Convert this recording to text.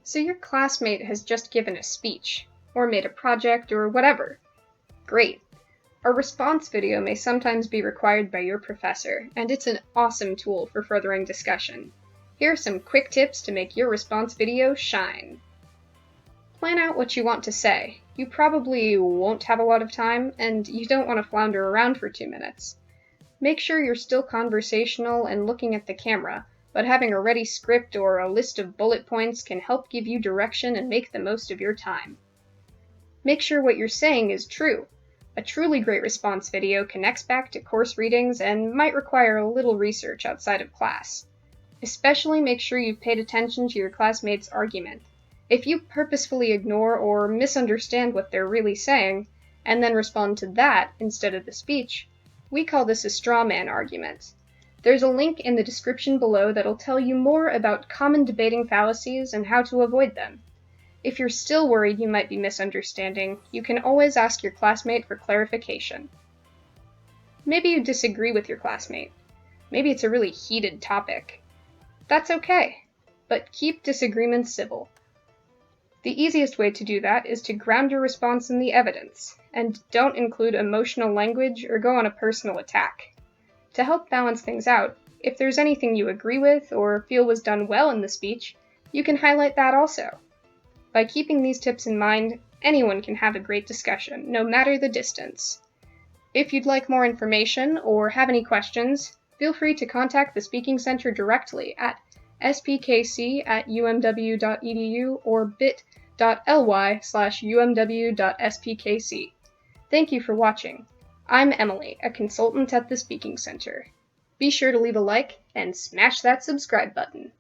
So your classmate has just given a speech, or made a project, or whatever. Great. A response video may sometimes be required by your professor, and it's an awesome tool for furthering discussion. Here are some quick tips to make your response video shine. Plan out what you want to say. You probably won't have a lot of time, and you don't want to flounder around for 2 minutes. Make sure you're still conversational and looking at the camera, but having a ready script or a list of bullet points can help give you direction and make the most of your time. Make sure what you're saying is true. A truly great response video connects back to course readings and might require a little research outside of class. Especially make sure you've paid attention to your classmates' argument. If you purposefully ignore or misunderstand what they're really saying, and then respond to that instead of the speech, we call this a straw man argument. There's a link in the description below that'll tell you more about common debating fallacies and how to avoid them. If you're still worried you might be misunderstanding, you can always ask your classmate for clarification. Maybe you disagree with your classmate. Maybe it's a really heated topic. That's okay, but keep disagreements civil. The easiest way to do that is to ground your response in the evidence, and don't include emotional language or go on a personal attack. To help balance things out, if there's anything you agree with or feel was done well in the speech, you can highlight that also. By keeping these tips in mind, anyone can have a great discussion, no matter the distance. If you'd like more information or have any questions, feel free to contact the Speaking Center directly at spkc@umw.edu or bit.ly/umw.spkc. Thank you for watching. I'm Emily, a consultant at the Speaking Center. Be sure to leave a like and smash that subscribe button.